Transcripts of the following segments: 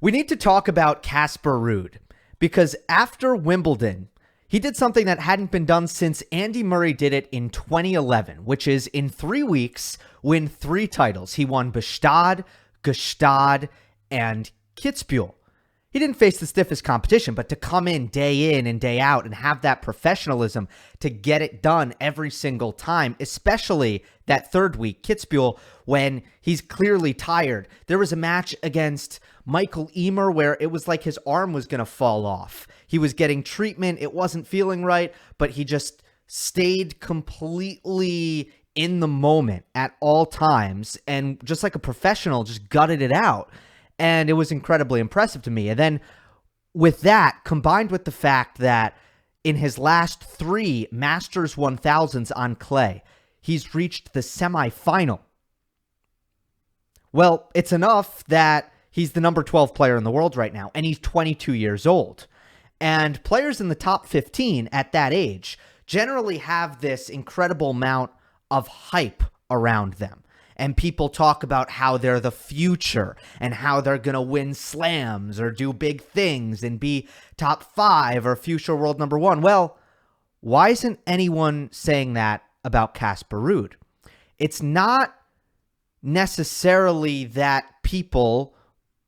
We need to talk about Casper Ruud because after Wimbledon, he did something that hadn't been done since Andy Murray did it in 2011, which is in 3 weeks, win 3 titles. He won Gstaad, and Kitzbühel. He didn't face the stiffest competition, but to come in and day out and have that professionalism to get it done every single time, especially that third week, Kitzbühel, when he's clearly tired. There was a match against Michael Emer where it was like his arm was going to fall off. He was getting treatment. It wasn't feeling right, but he just stayed completely in the moment at all times and just like a professional, just gutted it out. And it was incredibly impressive to me. And then with that, combined with the fact that in his last 3 Masters 1000s on clay, he's reached the semifinal. Well, it's enough that he's the number 12 player in the world right now, and he's 22 years old. And players in the top 15 at that age generally have this incredible amount of hype around them. And people talk about how they're the future and how they're going to win slams or do big things and be top 5 or future world number 1. Well, why isn't anyone saying that about Casper Ruud? It's not necessarily that people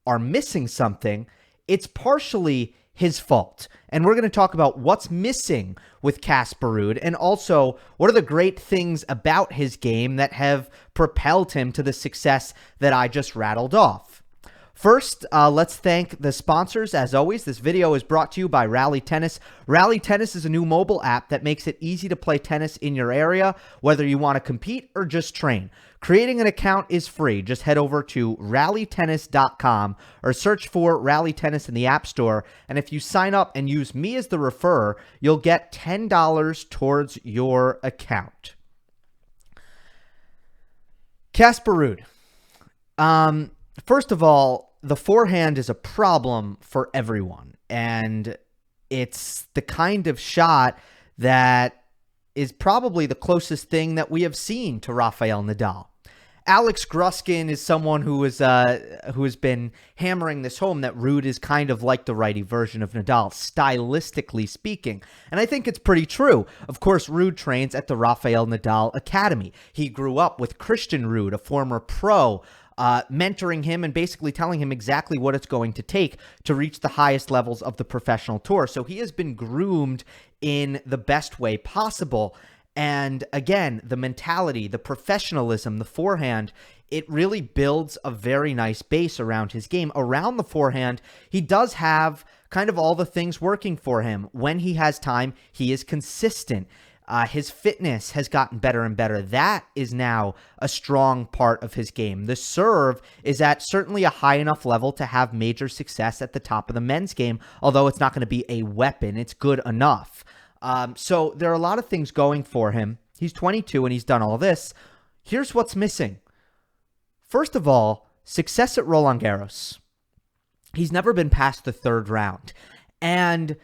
are missing something. It's partially his fault. And we're going to talk about what's missing with Casper Ruud and also what are the great things about his game that have propelled him to the success that I just rattled off. First, let's thank the sponsors. As always, this video is brought to you by Rally Tennis. Rally Tennis is a new mobile app that makes it easy to play tennis in your area, whether you want to compete or just train. Creating an account is free. Just head over to rallytennis.com or search for Rally Tennis in the App Store. And if you sign up and use me as the referrer, you'll get $10 towards your account. Casper Ruud. First of all, the forehand is a problem for everyone, and it's the kind of shot that is probably the closest thing that we have seen to Rafael Nadal. Alex Gruskin is someone who has been hammering this home that Ruud is kind of like the righty version of Nadal, stylistically speaking. And I think it's pretty true. Of course, Ruud trains at the Rafael Nadal Academy. He grew up with Christian Ruud, a former pro, mentoring him and basically telling him exactly what it's going to take to reach the highest levels of the professional tour. So he has been groomed in the best way possible. And again, the mentality, the professionalism, the forehand, it really builds a very nice base around his game. Around the forehand, he does have kind of all the things working for him. When he has time, he is consistent. His fitness has gotten better and better. That is now a strong part of his game. The serve is at certainly a high enough level to have major success at the top of the men's game, although it's not going to be a weapon. It's good enough. So there are a lot of things going for him. He's 22 and he's done all this. Here's what's missing. First of all, success at Roland Garros. He's never been past the 3rd round. And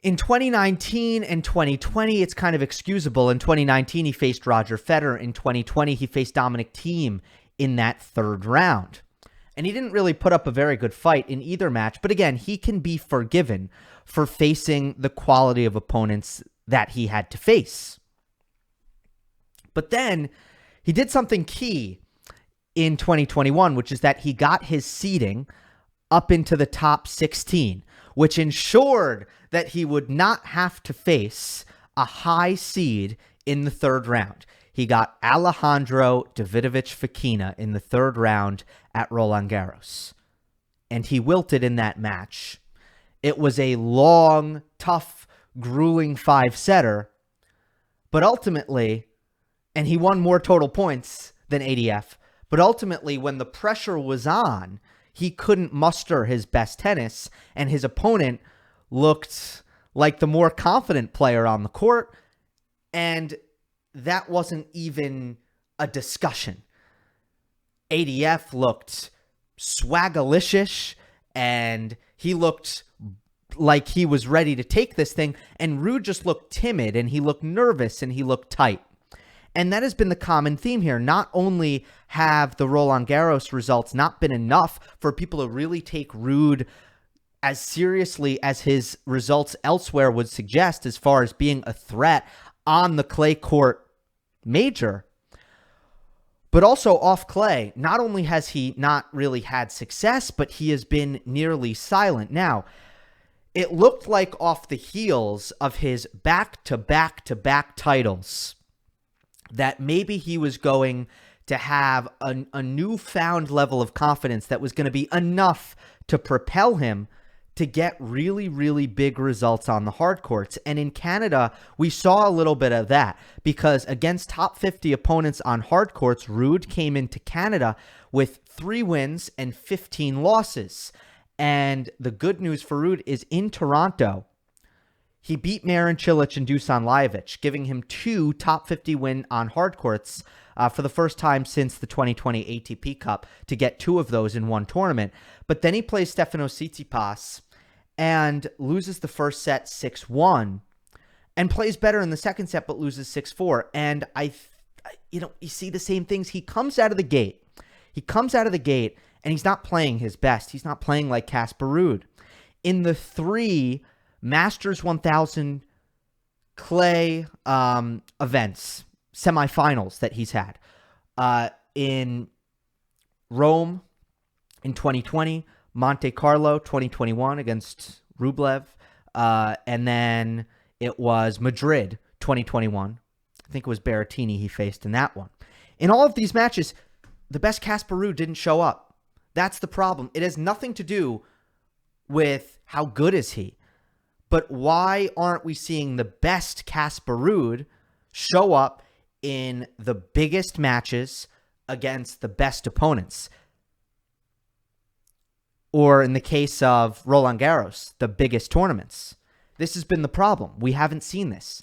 in 2019 and 2020, it's kind of excusable. In 2019, he faced Roger Federer. In 2020, he faced Dominic Thiem in that 3rd round. And he didn't really put up a very good fight in either match. But again, he can be forgiven for facing the quality of opponents that he had to face. But then he did something key in 2021, which is that he got his seeding up into the top 16, which ensured that he would not have to face a high seed in the 3rd round. He got Alejandro Davidovich Fokina in the 3rd round at Roland Garros, and he wilted in that match. It was a long, tough, grueling 5-setter, but ultimately, and he won more total points than ADF, but ultimately when the pressure was on, he couldn't muster his best tennis, and his opponent looked like the more confident player on the court, and that wasn't even a discussion. ADF looked swagalicious, and he looked like he was ready to take this thing, and Ruud just looked timid, and he looked nervous, and he looked tight. And that has been the common theme here. Not only have the Roland Garros results not been enough for people to really take Ruud as seriously as his results elsewhere would suggest as far as being a threat on the clay court major, but also off clay. Not only has he not really had success, but he has been nearly silent. Now, it looked like off the heels of his back-to-back-to-back titles that maybe he was going to have a newfound level of confidence that was going to be enough to propel him to get really, really big results on the hard courts. And in Canada, we saw a little bit of that because against top 50 opponents on hard courts, Ruud came into Canada with 3 wins and 15 losses. And the good news for Ruud is in Toronto, he beat Marin Cilic and Dusan Lajovic, giving him 2 top 50 win on hard courts for the first time since the 2020 ATP Cup to get 2 of those in one tournament. But then he plays Stefanos Tsitsipas and loses the first set 6-1 and plays better in the second set but loses 6-4. And you see the same things. He comes out of the gate. And he's not playing his best. He's not playing like Casper Ruud. In the 3 Masters 1000 clay events, semifinals that he's had in Rome in 2020, Monte Carlo 2021 against Rublev, and then it was Madrid 2021. I think it was Berrettini he faced in that one. In all of these matches, the best Casper Ruud didn't show up. That's the problem. It has nothing to do with how good is he. But why aren't we seeing the best Casper Ruud show up in the biggest matches against the best opponents? Or in the case of Roland Garros, the biggest tournaments. This has been the problem. We haven't seen this.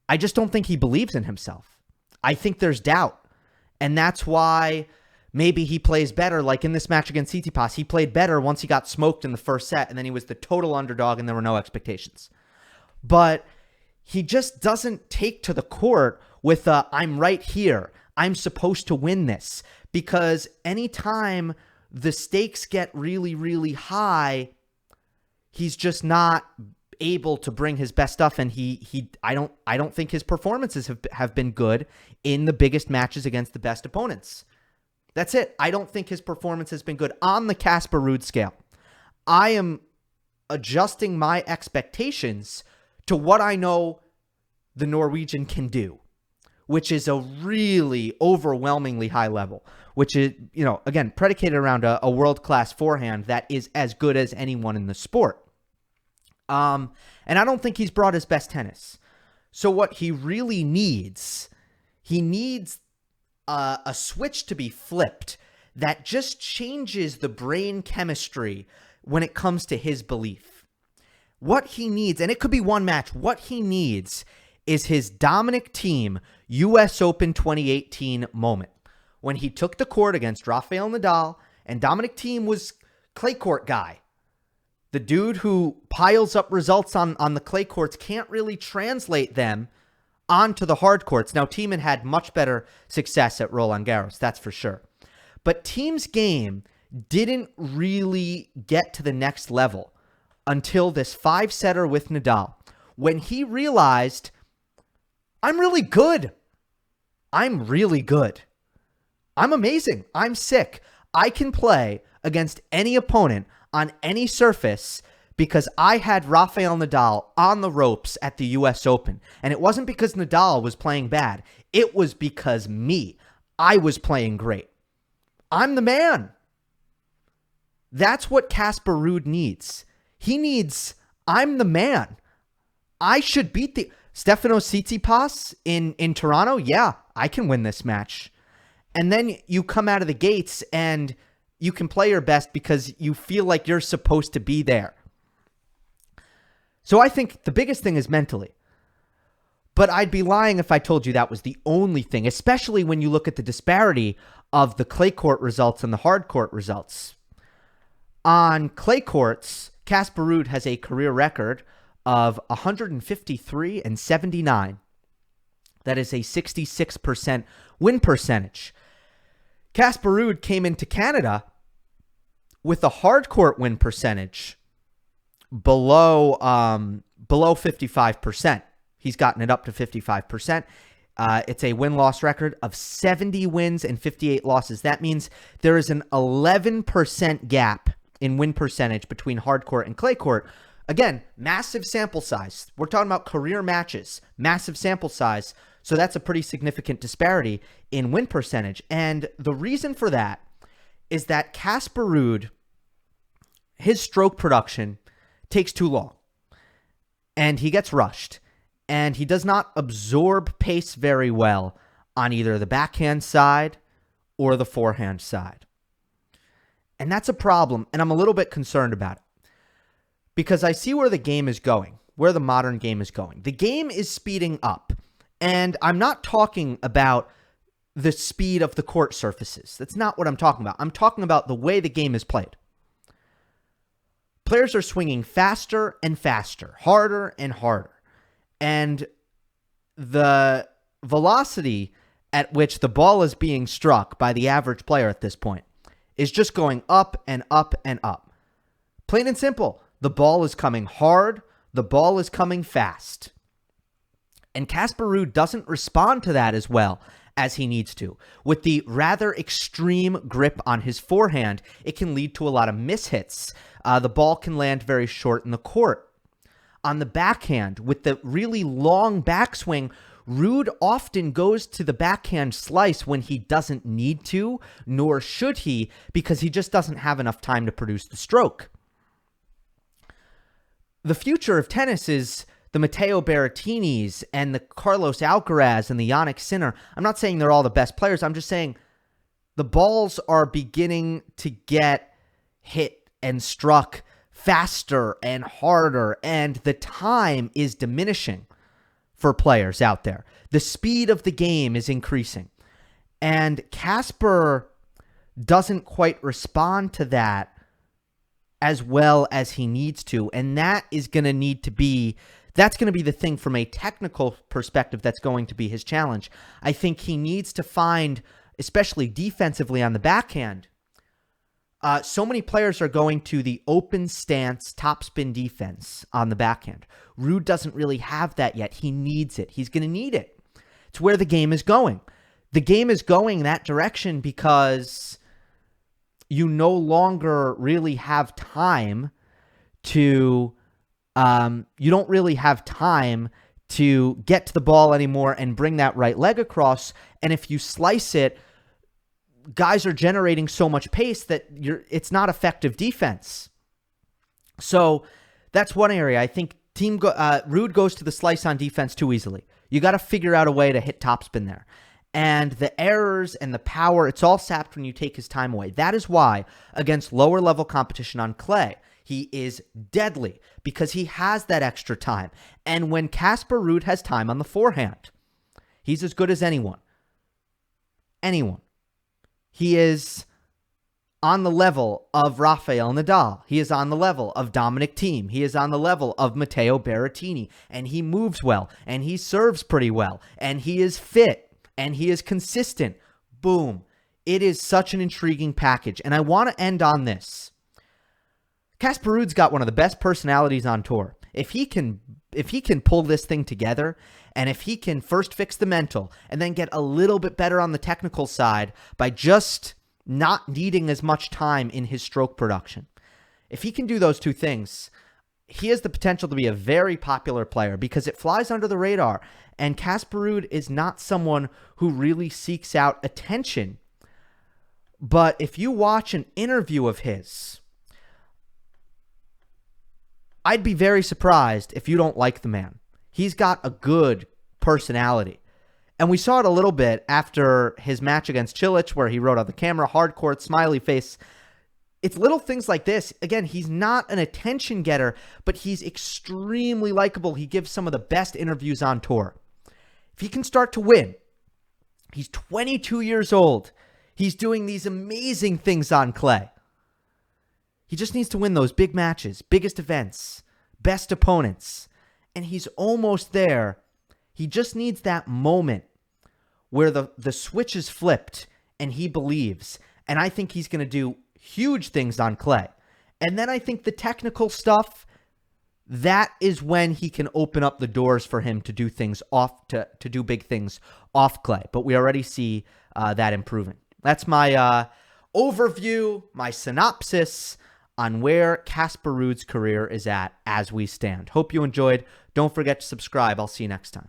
I just don't think he believes in himself. I think there's doubt. And that's why maybe he plays better. Like in this match against Tsitsipas, he played better once he got smoked in the first set, and then he was the total underdog and there were no expectations. But he just doesn't take to the court with I'm right here, I'm supposed to win this. Because anytime the stakes get really, really high, he's just not able to bring his best stuff. And I don't think his performances have been good in the biggest matches against the best opponents. That's it. I don't think his performance has been good on the Casper Ruud scale. I am adjusting my expectations to what I know the Norwegian can do, which is a really overwhelmingly high level, which is, again, predicated around a world-class forehand that is as good as anyone in the sport. And I don't think he's brought his best tennis. So what he really needs, a switch to be flipped that just changes the brain chemistry when it comes to his belief. What he needs, and it could be one match, what he needs is his Dominic Thiem US Open 2018 moment when he took the court against Rafael Nadal, and Dominic Thiem was clay court guy. The dude who piles up results on the clay courts can't really translate them onto the hard courts. Now, Thiem had much better success at Roland Garros, that's for sure. But Thiem's game didn't really get to the next level until this 5-setter with Nadal, when he realized, I'm really good. I'm really good. I'm amazing. I'm sick. I can play against any opponent on any surface because I had Rafael Nadal on the ropes at the US Open. And it wasn't because Nadal was playing bad. It was because I was playing great. I'm the man. That's what Casper Ruud needs. He needs, I'm the man. I should beat the Stefanos Tsitsipas in Toronto. Yeah, I can win this match. And then you come out of the gates and you can play your best because you feel like you're supposed to be there. So I think the biggest thing is mentally. But I'd be lying if I told you that was the only thing, especially when you look at the disparity of the clay court results and the hard court results. On clay courts, Casper Ruud has a career record of 153 and 79. That is a 66% win percentage. Casper Ruud came into Canada with a hard court win percentage below 55%. He's gotten it up to 55%. It's a win-loss record of 70 wins and 58 losses. That means there is an 11% gap in win percentage between hard court and clay court. Again, massive sample size. We're talking about career matches, massive sample size. So that's a pretty significant disparity in win percentage. And the reason for that is that Casper Ruud, his stroke production takes too long. And he gets rushed. And he does not absorb pace very well on either the backhand side or the forehand side. And that's a problem. And I'm a little bit concerned about it. Because I see where the game is going, where the modern game is going. The game is speeding up. And I'm not talking about the speed of the court surfaces. That's not what I'm talking about. I'm talking about the way the game is played. Players are swinging faster and faster, harder and harder. And the velocity at which the ball is being struck by the average player at this point is just going up and up and up. Plain and simple, the ball is coming hard, the ball is coming fast. And Casper Ruud doesn't respond to that as well as he needs to. With the rather extreme grip on his forehand, it can lead to a lot of mishits. The ball can land very short in the court. On the backhand, with the really long backswing, Ruud often goes to the backhand slice when he doesn't need to, nor should he, because he just doesn't have enough time to produce the stroke. The future of tennis is the Matteo Berrettinis and the Carlos Alcaraz and the Jannik Sinner. I'm not saying they're all the best players. I'm just saying the balls are beginning to get hit and struck faster and harder, and the time is diminishing for players out there. The speed of the game is increasing. And Casper doesn't quite respond to that as well as he needs to. And that is going to need to be, that's going to be the thing from a technical perspective that's going to be his challenge. I think he needs to find, especially defensively on the backhand, so many players are going to the open stance topspin defense on the backhand. Ruud doesn't really have that yet. He needs it. He's going to need it. It's where the game is going. The game is going that direction because you no longer really have time to, you don't really have time to get to the ball anymore and bring that right leg across. And if you slice it, guys are generating so much pace that it's not effective defense. So that's one area. I think Ruud goes to the slice on defense too easily. You got to figure out a way to hit topspin there. And the errors and the power, it's all sapped when you take his time away. That is why against lower level competition on clay, he is deadly because he has that extra time. And when Casper Ruud has time on the forehand, he's as good as anyone. Anyone. He is on the level of Rafael Nadal. He is on the level of Dominic Thiem. He is on the level of Matteo Berrettini. And he moves well. And he serves pretty well. And he is fit. And he is consistent. Boom. It is such an intriguing package. And I want to end on this. Casper Ruud's got one of the best personalities on tour. If he can pull this thing together, and if he can first fix the mental and then get a little bit better on the technical side by just not needing as much time in his stroke production, if he can do those two things, he has the potential to be a very popular player because it flies under the radar. And Casper Ruud is not someone who really seeks out attention. But if you watch an interview of his, I'd be very surprised if you don't like the man. He's got a good personality. And we saw it a little bit after his match against Cilic where he wrote on the camera, hard court, smiley face. It's little things like this. Again, he's not an attention getter, but he's extremely likable. He gives some of the best interviews on tour. If he can start to win, he's 22 years old. He's doing these amazing things on clay. He just needs to win those big matches, biggest events, best opponents. And he's almost there. He just needs that moment where the switch is flipped and he believes. And I think he's going to do huge things on clay. And then I think the technical stuff, that is when he can open up the doors for him to do things to do big things off clay. But we already see that improving. That's my overview, my synopsis on where Casper Ruud's career is at as we stand. Hope you enjoyed. Don't forget to subscribe. I'll see you next time.